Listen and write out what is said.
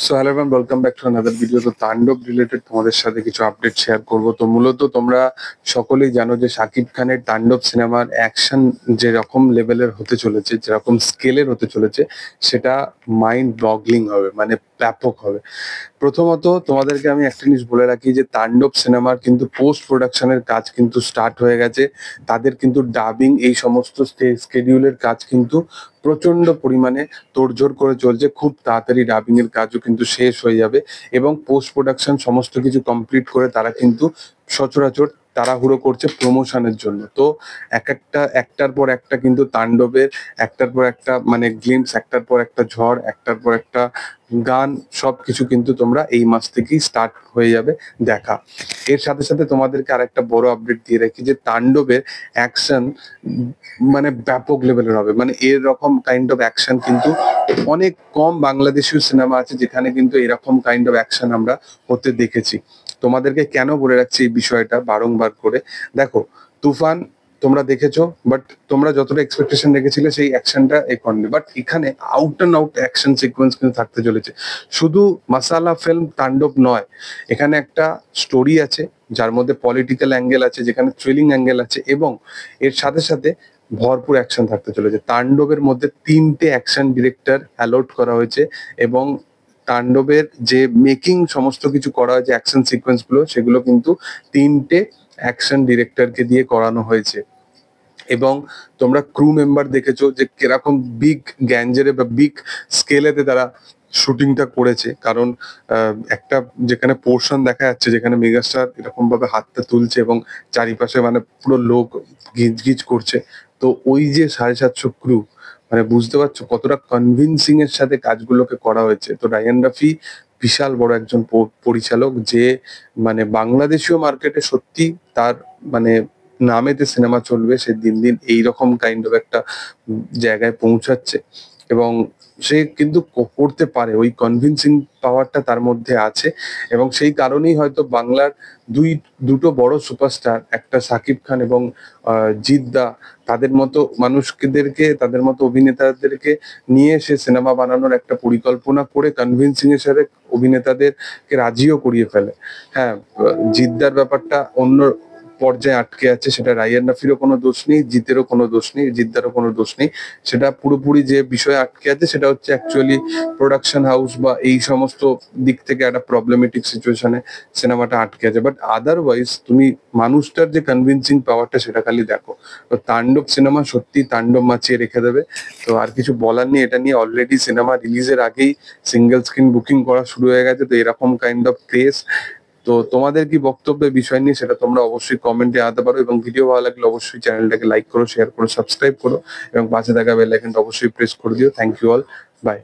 So hello everyone, welcome back to another video. তো তাণ্ডব related তোমাদের সাথে কিছু আপডেট শেয়ার করব। তো মূলত তোমরা সকলেই জানো যে শাকিব খানের তাণ্ডব সিনেমার অ্যাকশন যেরকম লেভেলের হতে চলেছে, যেরকম স্কেলের হতে চলেছে, সেটা মাইন্ড বগলিং হবে, মানে ব্যাপক হবে। প্রথমত তোমাদেরকে আমি একটা জিনিস বলে রাখি যে তাণ্ডব সিনেমার কিন্তু পোস্ট প্রোডাকশনের কাজ কিন্তু স্টার্ট হয়ে গেছে। তাদের কিন্তু ডাবিং এই সমস্ত স্কেডিউলের কাজ কিন্তু প্রচন্ড পরিমাণে তোড়জোড় করে চলছে। খুব তাড়াতাড়ি ডাবিং এর কাজও কিন্তু শেষ হয়ে যাবে এবং পোস্ট প্রোডাকশন সমস্ত কিছু কমপ্লিট করে তারা কিন্তু সচরাচর তাড়াহুড়ো করছে প্রমোশনের জন্য। তো একটার পর একটা কিন্তু তাণ্ডবের একটার পর একটা মানে গ্লিমস, একটার পর একটা ঝড়, একটার পর একটা গান, সবকিছু কিন্তু তোমরা এই মাস থেকেই স্টার্ট হয়ে যাবে দেখা। এর সাথে সাথে তোমাদেরকে আরেকটা বড় আপডেট দিয়ে রাখি যে তাণ্ডবের অ্যাকশন মানে ব্যাপক লেভেলের হবে। মানে এরকম কাইন্ড অফ অ্যাকশন কিন্তু অনেক কম বাংলাদেশীয় সিনেমা আছে যেখানে কিন্তু এরকম কাইন্ড অফ অ্যাকশন আমরা হতে দেখেছি। তোমাদেরকে কেন বলে রাখছি এই বিষয়টা বারংবার করে, দেখো তুফান তোমরা দেখেছো, বাট তোমরা যতটা এক্সপেকটেশন রেখেছিলে সেই অ্যাকশনটা এখানে, বাট এখানে out and out action sequence কিন্তু থাকতে চলেছে। শুধু মাসালা ফিল্ম তাণ্ডব নয়, এখানে একটা স্টোরি আছে যার মধ্যে পলিটিক্যাল অ্যাঙ্গেল আছে, যেখানে থ্রিলিং অ্যাঙ্গেল আছে এবং এর সাথে সাথে ভরপুর অ্যাকশন থাকতে চলেছে। তাণ্ডবের মধ্যে 3টে অ্যাকশন ডিরেক্টর অ্যালট করা হয়েছে এবং তাণ্ডবের যে মেকিং সমস্ত কিছু করা হয়েছে অ্যাকশন সিকোয়েন্স গুলো, সেগুলো কিন্তু 3টে অ্যাকশন ডিরেক্টরকে দিয়ে করানো হয়েছে। এবং তোমরা ক্রু মেম্বার দেখেছো যে কিরকম বিগ গ্যাঞ্জেরে বা বিগ স্কেলেতে তারা শুটিংটা করেছে। কারণ একটা যেখানে পোর্শন দেখা যাচ্ছে যেখানে মেগাস্টার এরকম ভাবে হাতটা তুলছে এবং চারিপাশে মানে পুরো লোক গিজ গিজ করছে। তো ওই যে 750 ক্রু, মানে বুঝতে পারছো কতটা কনভিনসিং এর সাথে কাজগুলোকে করা হয়েছে। তো রায়ান রাফি বিশাল বড় একজন পরিচালক, যে মানে বাংলাদেশীয় মার্কেটে সত্যি তার মানে নামেতে সিনেমা চলবে, সে দিন দিন এইরকম কাইন্ড অফ একটা জায়গায় পৌঁছাচ্ছে এবং সে কিন্তু করতে পারে, ওই কনভিনসিং পাওয়ারটা তার মধ্যে আছে। এবং সেই কারণেই হয়তো বাংলার দুটো বড় সুপারস্টার, একটা সাকিব খান এবং জিদ্দা, তাদের মতো মানুষদেরকে, তাদের মতো অভিনেতাদেরকে নিয়ে সে সিনেমা বানানোর একটা পরিকল্পনা করে কনভিনসিং এর সাথে অভিনেতাদেরকে রাজিও করিয়ে ফেলে। হ্যাঁ, জিদ্দার ব্যাপারটা অন্য পর্যায়ে আটকে আছে, সেটা রায়ান রাফিরও কোনো দোষ নেই, জিতেরও কোনো দোষ নেই, জিদ্দারও কোনো দোষ নেই। সেটা পুরোপুরি যে বিষয়ে আটকে আছে সেটা হচ্ছে অ্যাকচুয়ালি প্রোডাকশন হাউস বা এই সমস্ত দিক থেকে একটা প্রবলেমেটিক সিচুয়েশনে সিনেমাটা আটকে আছে। বাট আদারওয়াইজ তুমি মানুষটার যে কনভিনসিং পাওয়ারটা সেটা খালি দেখো। তো তাণ্ডব সিনেমা সত্যি তাণ্ডব মাচিয়ে রেখে দেবে। তো আর কিছু বলার নেই, এটা নিয়ে অলরেডি সিনেমা রিলিজের আগেই সিঙ্গেল স্ক্রিন বুকিং করা শুরু হয়ে গেছে। তো এরকম কাইন্ড অফ ক্রেজ। তো তোমাদের কি বক্তব্য বিষয় নিয়ে সেটা তোমরা অবশ্যই কমেন্টে আনতে পারো এবং ভিডিও ভালো লাগলে অবশ্যই চ্যানেলটাকে লাইক করো, শেয়ার করো, সাবস্ক্রাইব করো এবং পাশে থাকা বেল আইকনটা অবশ্যই প্রেস করে দিও। Thank you all, by.